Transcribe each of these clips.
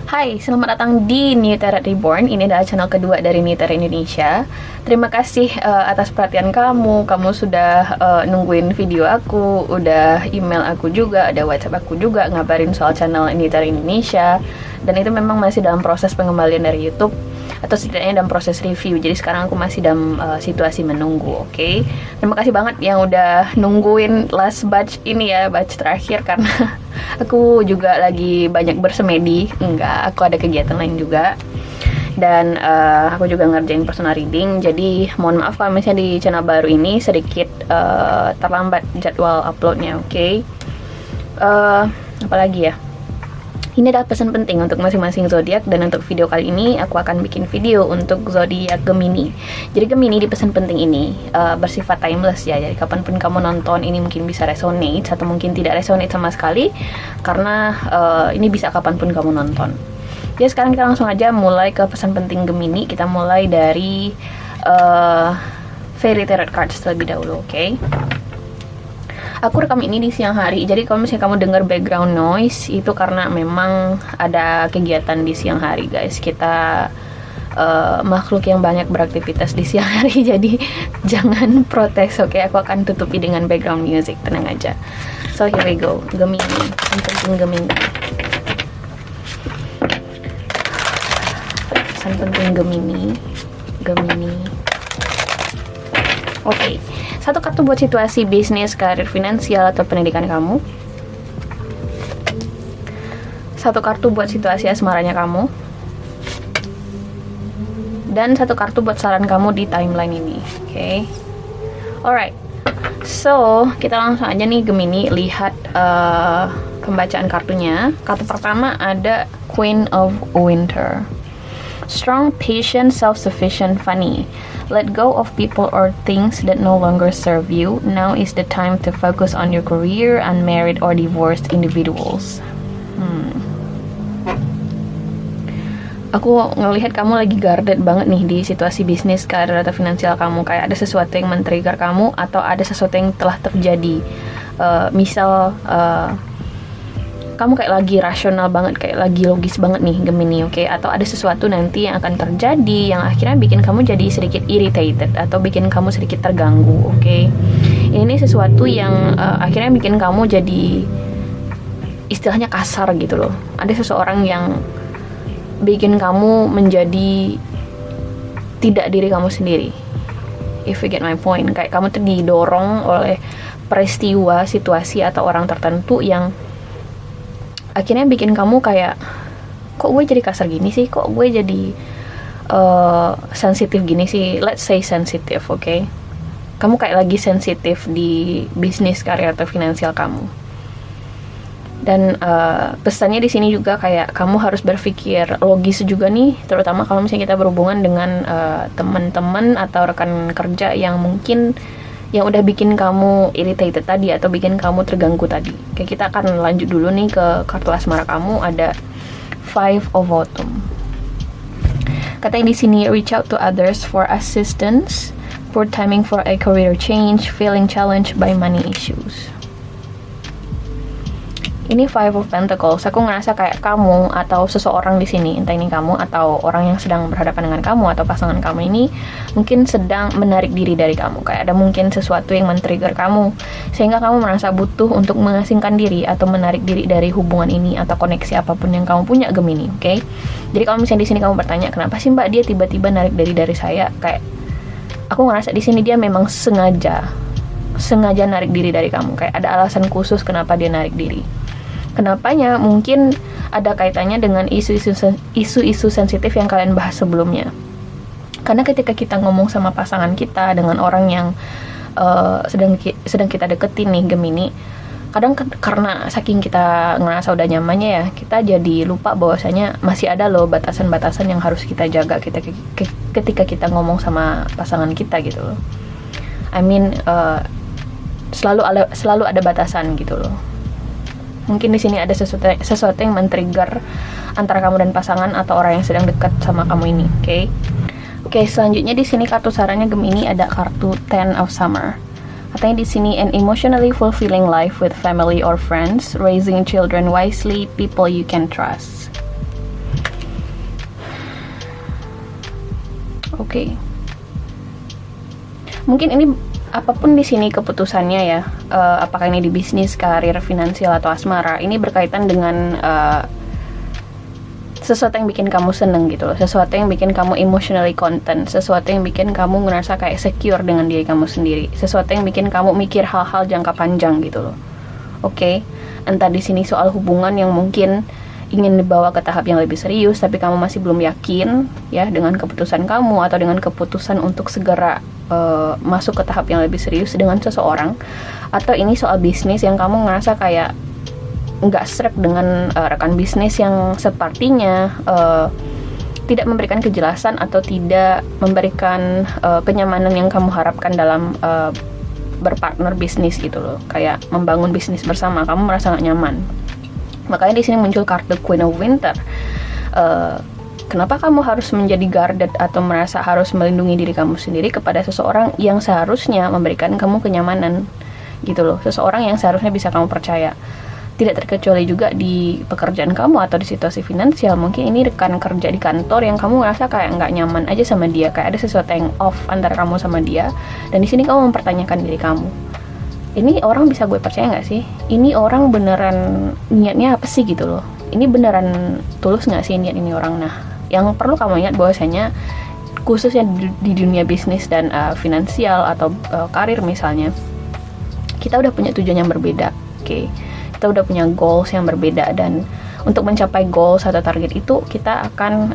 Hai, selamat datang di New Tarot Reborn. Ini adalah channel kedua dari New Tarot Indonesia. Terima kasih atas perhatian kamu. Kamu sudah nungguin video aku, udah email aku juga, ada WhatsApp aku juga ngabarin soal channel New Tarot Indonesia. Dan itu memang masih dalam proses pengembalian dari YouTube, atau setidaknya dalam proses review. Jadi sekarang aku masih dalam situasi menunggu, oke? Terima kasih banget yang udah nungguin last batch ini ya, batch terakhir, karena aku juga lagi banyak bersemedi. Enggak, aku ada kegiatan lain juga. Dan aku juga ngerjain personal reading. Jadi mohon maaf kalau misalnya di channel baru ini sedikit terlambat jadwal uploadnya, oke? Apalagi ya? Ini adalah pesan penting untuk masing-masing zodiak, dan untuk video kali ini aku akan bikin video untuk zodiak Gemini. Jadi Gemini di pesan penting ini bersifat timeless ya. Jadi kapanpun kamu nonton ini mungkin bisa resonate atau mungkin tidak resonate sama sekali, karena ini bisa kapanpun kamu nonton. Jadi sekarang kita langsung aja mulai ke pesan penting Gemini. Kita mulai dari Fairy Tarot Cards terlebih dahulu, oke? Aku rekam ini di siang hari, jadi kalau misalnya kamu dengar background noise itu karena memang ada kegiatan di siang hari, guys. Kita makhluk yang banyak beraktivitas di siang hari, jadi jangan protes, oke? Aku akan tutupi dengan background music, tenang aja. So here we go, Gemini, penting Gemini. Pesan penting Gemini. Oke. Satu kartu buat situasi bisnis, karir, finansial, atau pendidikan kamu. Satu kartu buat situasi asmaranya kamu. Dan satu kartu buat saran kamu di timeline ini. Oke. Alright. So, kita langsung aja nih Gemini lihat pembacaan kartunya. Kartu pertama ada Queen of Winter. Strong, patient, self-sufficient, funny. Let go of people or things that no longer serve you. Now is the time to focus on your career, unmarried or divorced individuals. Aku ngelihat kamu lagi guarded banget nih di situasi bisnis, karir, atau finansial kamu. Kayak ada sesuatu yang men-trigger kamu, atau ada sesuatu yang telah terjadi. Misal kamu kayak lagi rasional banget, kayak lagi logis banget nih Gemini, oke? Atau ada sesuatu nanti yang akan terjadi yang akhirnya bikin kamu jadi sedikit irritated atau bikin kamu sedikit terganggu, oke? Ini sesuatu yang akhirnya bikin kamu jadi istilahnya kasar gitu loh. Ada seseorang yang bikin kamu menjadi tidak diri kamu sendiri. If you get my point, kayak kamu tuh didorong oleh peristiwa, situasi, atau orang tertentu yang akhirnya bikin kamu kayak, kok gue jadi kasar gini sih, kok gue jadi sensitif gini sih. Let's say sensitif, oke? Kamu kayak lagi sensitif di bisnis, karir, atau finansial kamu. Dan pesannya di sini juga kayak kamu harus berpikir logis juga nih, terutama kalau misalnya kita berhubungan dengan teman-teman atau rekan kerja yang mungkin yang udah bikin kamu irritated tadi atau bikin kamu terganggu tadi. Kayak kita akan lanjut dulu nih ke kartu asmara kamu, ada Five of Autumn. Katanya di sini, reach out to others for assistance, poor timing for a career change, feeling challenged by money issues. Ini Five of Pentacles. Aku ngerasa kayak kamu atau seseorang di sini, entah ini kamu atau orang yang sedang berhadapan dengan kamu atau pasangan kamu ini mungkin sedang menarik diri dari kamu. Kayak ada mungkin sesuatu yang men-trigger kamu sehingga kamu merasa butuh untuk mengasingkan diri atau menarik diri dari hubungan ini atau koneksi apapun yang kamu punya, Gemini, oke? Jadi kalau misalnya di sini kamu bertanya, kenapa sih Mbak dia tiba-tiba narik dari saya? Kayak aku ngerasa di sini dia memang sengaja narik diri dari kamu. Kayak ada alasan khusus kenapa dia narik diri. Kenapanya mungkin ada kaitannya dengan isu-isu sensitif yang kalian bahas sebelumnya. Karena ketika kita ngomong sama pasangan kita dengan orang yang sedang kita deketin nih Gemini, kadang karena saking kita ngerasa udah nyamannya ya, kita jadi lupa bahwasanya masih ada loh batasan-batasan yang harus kita jaga ketika kita ngomong sama pasangan kita gitu loh. I mean selalu ada batasan gitu loh. Mungkin di sini ada sesuatu yang men-trigger antara kamu dan pasangan atau orang yang sedang dekat sama kamu ini, oke? Oke, selanjutnya di sini kartu sarannya Gemini ada kartu Ten of Summer. Katanya di sini, an emotionally fulfilling life with family or friends, raising children wisely, people you can trust. Oke. Mungkin ini apapun di sini keputusannya ya, apakah ini di bisnis, karir, finansial atau asmara, ini berkaitan dengan sesuatu yang bikin kamu seneng gitu loh, sesuatu yang bikin kamu emotionally content, sesuatu yang bikin kamu ngerasa kayak secure dengan diri kamu sendiri, sesuatu yang bikin kamu mikir hal-hal jangka panjang gitu loh. Oke, entah di sini soal hubungan yang mungkin ingin dibawa ke tahap yang lebih serius, tapi kamu masih belum yakin ya dengan keputusan kamu, atau dengan keputusan untuk segera masuk ke tahap yang lebih serius dengan seseorang, atau ini soal bisnis yang kamu ngerasa kayak nggak srek dengan rekan bisnis yang sepertinya tidak memberikan kejelasan atau tidak memberikan kenyamanan yang kamu harapkan dalam berpartner bisnis gitu loh, kayak membangun bisnis bersama, kamu merasa nggak nyaman. Makanya di sini muncul kartu Queen of Winter. Kenapa kamu harus menjadi guarded atau merasa harus melindungi diri kamu sendiri kepada seseorang yang seharusnya memberikan kamu kenyamanan gitu loh, seseorang yang seharusnya bisa kamu percaya. Tidak terkecuali juga di pekerjaan kamu atau di situasi finansial. Mungkin ini rekan kerja di kantor yang kamu ngerasa kayak nggak nyaman aja sama dia, kayak ada sesuatu yang off antara kamu sama dia, dan di sini kamu mempertanyakan diri kamu, ini orang bisa gue percaya nggak sih? Ini orang beneran niatnya apa sih gitu loh? Ini beneran tulus nggak sih niat ini orang? Nah, yang perlu kamu ingat bahwasanya khususnya di dunia bisnis dan finansial atau karir misalnya, kita udah punya tujuan yang berbeda, oke? Kita udah punya goals yang berbeda, dan untuk mencapai goals atau target itu kita akan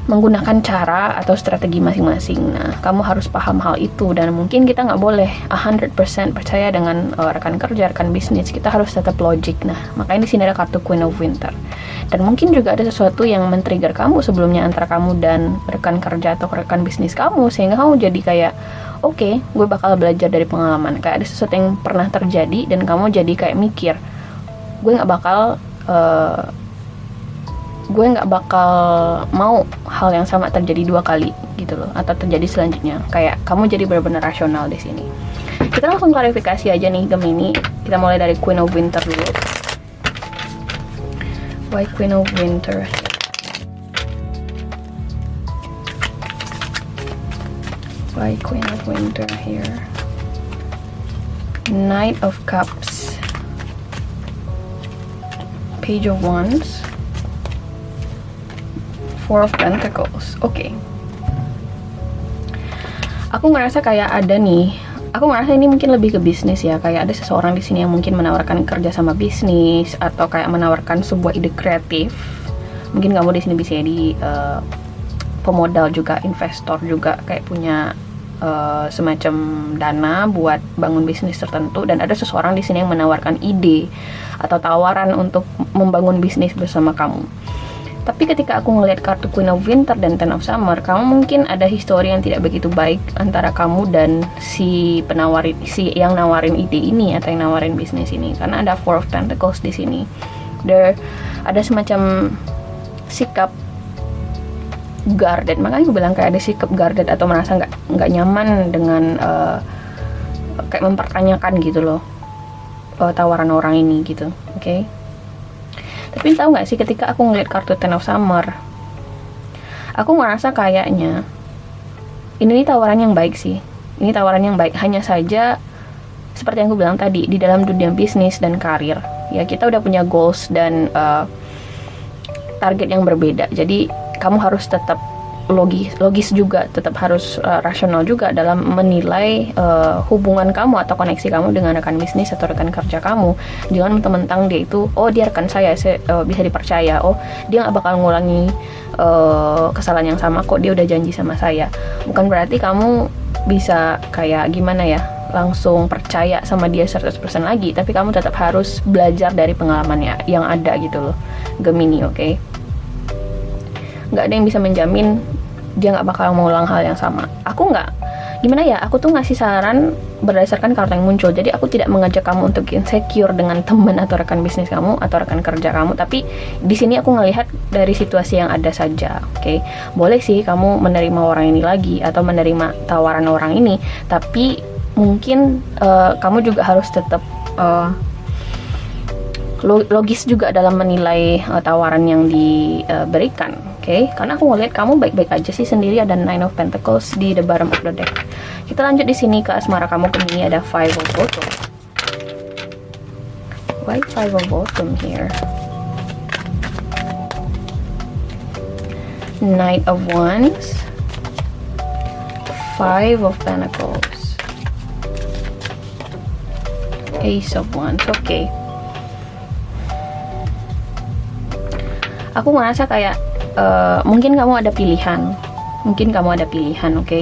menggunakan cara atau strategi masing-masing. Nah, kamu harus paham hal itu, dan mungkin kita nggak boleh 100% percaya dengan rekan kerja, rekan bisnis. Kita harus tetap logik. Nah, makanya di sini ada kartu Queen of Winter. Dan mungkin juga ada sesuatu yang men-trigger kamu sebelumnya antara kamu dan rekan kerja atau rekan bisnis kamu, sehingga kamu jadi kayak, oke, gue bakal belajar dari pengalaman. Kayak ada sesuatu yang pernah terjadi dan kamu jadi kayak mikir, gue nggak bakal mau hal yang sama terjadi 2 kali gitu loh, atau terjadi selanjutnya. Kayak kamu jadi benar-benar rasional di sini. Kita langsung klarifikasi aja nih Gemini. Kita mulai dari Queen of Winter dulu. Why Queen of Winter? Why Queen of Winter here? Knight of Cups, Page of Wands, Four of Pentacles. Oke. Aku ngerasa kayak ada nih. Aku ngerasa ini mungkin lebih ke bisnis ya. Kayak ada seseorang di sini yang mungkin menawarkan kerja sama bisnis, atau kayak menawarkan sebuah ide kreatif. Mungkin kamu di sini bisa jadi pemodal juga, investor juga, kayak punya semacam dana buat bangun bisnis tertentu, dan ada seseorang di sini yang menawarkan ide atau tawaran untuk membangun bisnis bersama kamu. Tapi ketika aku ngelihat kartu Queen of Winter dan Ten of Summer, kamu mungkin ada histori yang tidak begitu baik antara kamu dan si yang nawarin ide ini atau yang nawarin bisnis ini, karena ada Four of Pentacles di sini. Ada semacam sikap guarded, makanya aku bilang kayak ada sikap guarded atau merasa nggak nyaman dengan kayak mempertanyakan gitu loh tawaran orang ini gitu, oke? Tapi tahu nggak sih, ketika aku ngeliat kartu Ten of Summer, aku ngerasa kayaknya ini tawaran yang baik sih. Ini tawaran yang baik, hanya saja seperti yang aku bilang tadi, di dalam dunia bisnis dan karir ya, kita udah punya goals dan target yang berbeda. Jadi kamu harus tetap logis juga, tetap harus rasional juga dalam menilai hubungan kamu atau koneksi kamu dengan rekan bisnis atau rekan kerja kamu. Jangan mentang-mentang dia itu, oh dia rekan saya bisa dipercaya, oh dia nggak bakal ngulangi kesalahan yang sama kok, dia udah janji sama saya. Bukan berarti kamu bisa kayak gimana ya, langsung percaya sama dia 100% lagi, tapi kamu tetap harus belajar dari pengalamannya yang ada gitu loh Gemini, oke? Nggak ada yang bisa menjamin dia nggak bakal mengulang hal yang sama. Aku tuh ngasih saran berdasarkan kartu yang muncul. Jadi aku tidak mengajak kamu untuk insecure dengan teman atau rekan bisnis kamu atau rekan kerja kamu, tapi di sini aku ngelihat dari situasi yang ada saja, oke? Boleh sih kamu menerima orang ini lagi atau menerima tawaran orang ini, tapi mungkin kamu juga harus tetap logis juga dalam menilai tawaran yang diberikan, oke? Karena aku ngeliat kamu baik-baik aja sih sendiri, ada Nine of Pentacles di the bottom of the deck. Kita lanjut di sini ke asmara kamu, ini ada Five of Bottom. Why Five of Bottom here? Knight of Wands, Five of Pentacles, Ace of Wands, oke. Aku ngerasa kayak mungkin kamu ada pilihan, oke?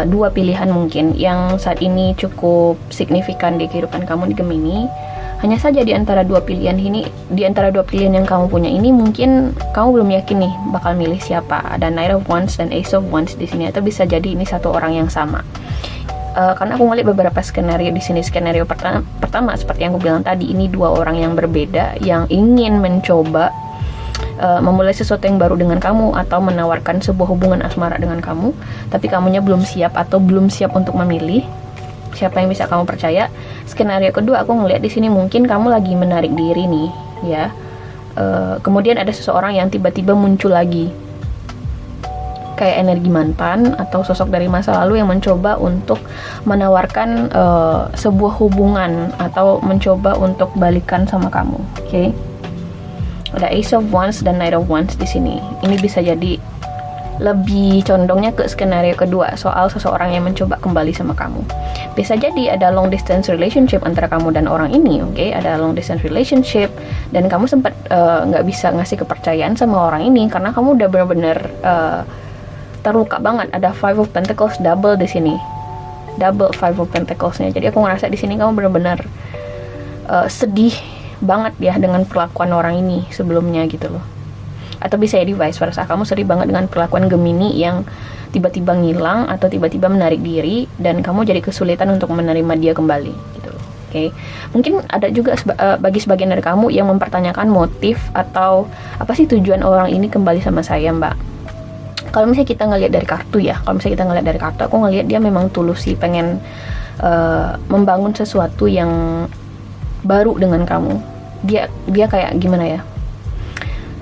Dua pilihan mungkin yang saat ini cukup signifikan di kehidupan kamu di Gemini. Hanya saja di antara dua pilihan yang kamu punya ini, mungkin kamu belum yakin nih bakal milih siapa. Ada Knight of Wands dan Ace of Wands di sini, atau bisa jadi ini satu orang yang sama. Karena aku ngeliat beberapa skenario di sini. Skenario pertama seperti yang aku bilang tadi, ini dua orang yang berbeda yang ingin mencoba memulai sesuatu yang baru dengan kamu atau menawarkan sebuah hubungan asmara dengan kamu, tapi kamunya belum siap atau belum siap untuk memilih siapa yang bisa kamu percaya. Skenario kedua aku ngeliat di sini, mungkin kamu lagi menarik diri nih, ya. Kemudian ada seseorang yang tiba-tiba muncul lagi, kayak energi mantan atau sosok dari masa lalu yang mencoba untuk menawarkan sebuah hubungan atau mencoba untuk balikan sama kamu, oke? Ada Ace of Wands dan Knight of Wands di sini. Ini bisa jadi lebih condongnya ke skenario kedua, soal seseorang yang mencoba kembali sama kamu. Bisa jadi ada long distance relationship antara kamu dan orang ini, oke? Ada long distance relationship dan kamu sempat nggak bisa ngasih kepercayaan sama orang ini karena kamu udah benar-benar terluka banget. Ada Five of Pentacles double di sini, double Five of Pentacles-nya. Jadi aku ngerasa di sini kamu benar-benar sedih banget ya dengan perlakuan orang ini sebelumnya gitu loh. Atau bisa jadi vice versa, kamu sedih banget dengan perlakuan Gemini yang tiba-tiba ngilang atau tiba-tiba menarik diri dan kamu jadi kesulitan untuk menerima dia kembali gitu loh. Oke. Mungkin ada juga bagi sebagian dari kamu yang mempertanyakan motif atau apa sih tujuan orang ini kembali sama saya, Mbak. Kalau misalnya kita ngelihat dari kartu ya, aku ngelihat dia memang tulus sih pengen membangun sesuatu yang baru dengan kamu. Dia kayak gimana ya,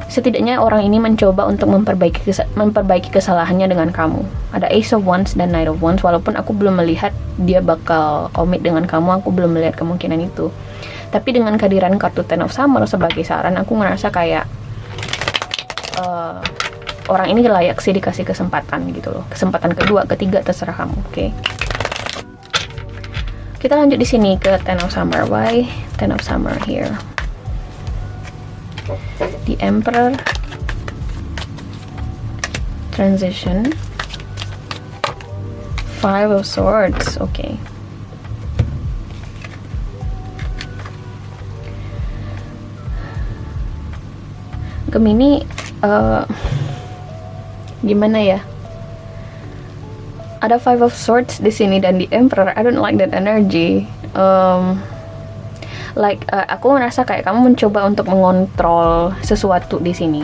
setidaknya orang ini mencoba untuk memperbaiki kesalahannya dengan kamu. Ada Ace of Wands dan Knight of Wands. Walaupun aku belum melihat dia bakal komit dengan kamu, aku belum melihat kemungkinan itu. Tapi dengan kehadiran kartu Ten of Summer sebagai saran, aku ngerasa kayak orang ini layak sih dikasih kesempatan gitu loh. Kesempatan kedua, ketiga, terserah kamu, oke? Kita lanjut di sini ke Ten of Summer. Why Ten of Summer here? The Emperor, Transition, Five of Swords, okay. Gemini, gimana ya? Ada Five of Swords di sini dan The Emperor. I don't like that energy. Aku ngerasa kayak kamu mencoba untuk mengontrol sesuatu di sini.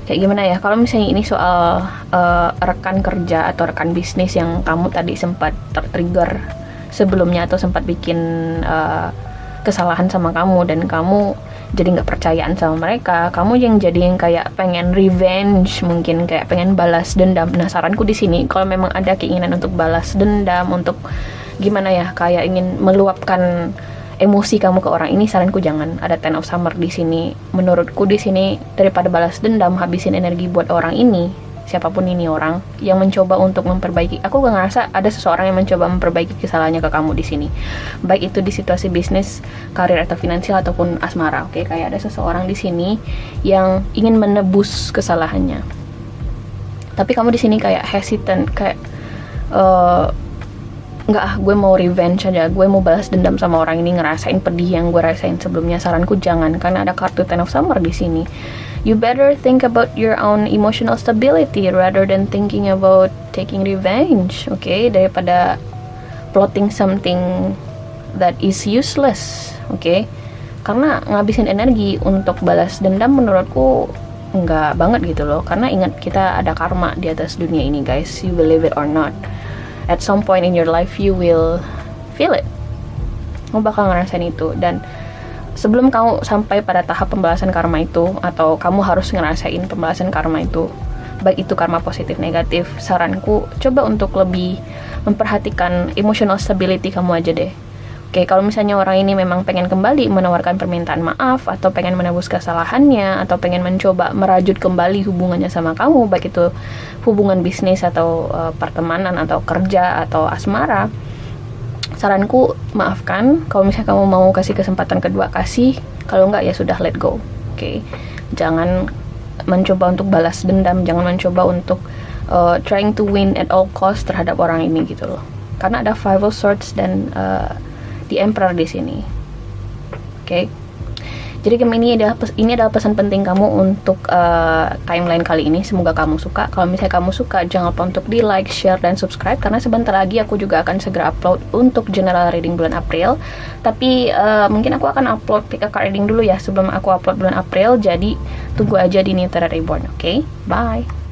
Kayak gimana ya? Kalau misalnya ini soal rekan kerja atau rekan bisnis yang kamu tadi sempat tertrigger sebelumnya atau sempat bikin kesalahan sama kamu dan kamu jadi nggak percayaan sama mereka, kamu yang jadi yang kayak pengen revenge, mungkin kayak pengen balas dendam. Nah, saranku di sini kalau memang ada keinginan untuk balas dendam, untuk gimana ya, kayak ingin meluapkan emosi kamu ke orang ini, saranku jangan. Ada Ten of Summer di sini. Menurutku di sini daripada balas dendam, habisin energi buat orang ini, siapapun ini orang yang mencoba untuk memperbaiki. Aku gak ngerasa ada seseorang yang mencoba memperbaiki kesalahannya ke kamu di sini, baik itu di situasi bisnis, karir atau finansial ataupun asmara. Oke, kayak ada seseorang di sini yang ingin menebus kesalahannya. Tapi kamu di sini kayak hesitant, kayak gue mau revenge aja, gue mau balas dendam sama orang ini, ngerasain pedih yang gue rasain sebelumnya. Saranku jangan, karena ada kartu Ten of Summer di sini. You better think about your own emotional stability rather than thinking about taking revenge, okay? Daripada plotting something that is useless, okay? Karena ngabisin energi untuk balas dendam menurutku enggak banget gitu loh. Karena ingat, kita ada karma di atas dunia ini, guys. You believe it or not, at some point in your life you will feel it. kamu bakal ngerasain itu. Dan sebelum kamu sampai pada tahap pembalasan karma itu, atau kamu harus ngerasain pembalasan karma itu, baik itu karma positif negatif, saranku coba untuk lebih memperhatikan emotional stability kamu aja deh. Oke, kalau misalnya orang ini memang pengen kembali menawarkan permintaan maaf, atau pengen menebus kesalahannya, atau pengen mencoba merajut kembali hubungannya sama kamu, baik itu hubungan bisnis atau pertemanan atau kerja atau asmara, saranku maafkan. Kalau misalnya kamu mau kasih kesempatan kedua, kasih. Kalau enggak ya sudah, let go. Oke, jangan mencoba untuk balas dendam, jangan mencoba untuk trying to win at all cost terhadap orang ini gitu loh. Karena ada Five of Swords dan The Emperor di sini. Oke. Jadi ini adalah pesan penting kamu untuk timeline kali ini. Semoga kamu suka. Kalau misalnya kamu suka, jangan lupa untuk di like, share, dan subscribe, karena sebentar lagi aku juga akan segera upload untuk general reading bulan April. Tapi mungkin aku akan upload pick a card reading dulu ya sebelum aku upload bulan April. Jadi tunggu aja di New Tarot Reborn. Oke, bye.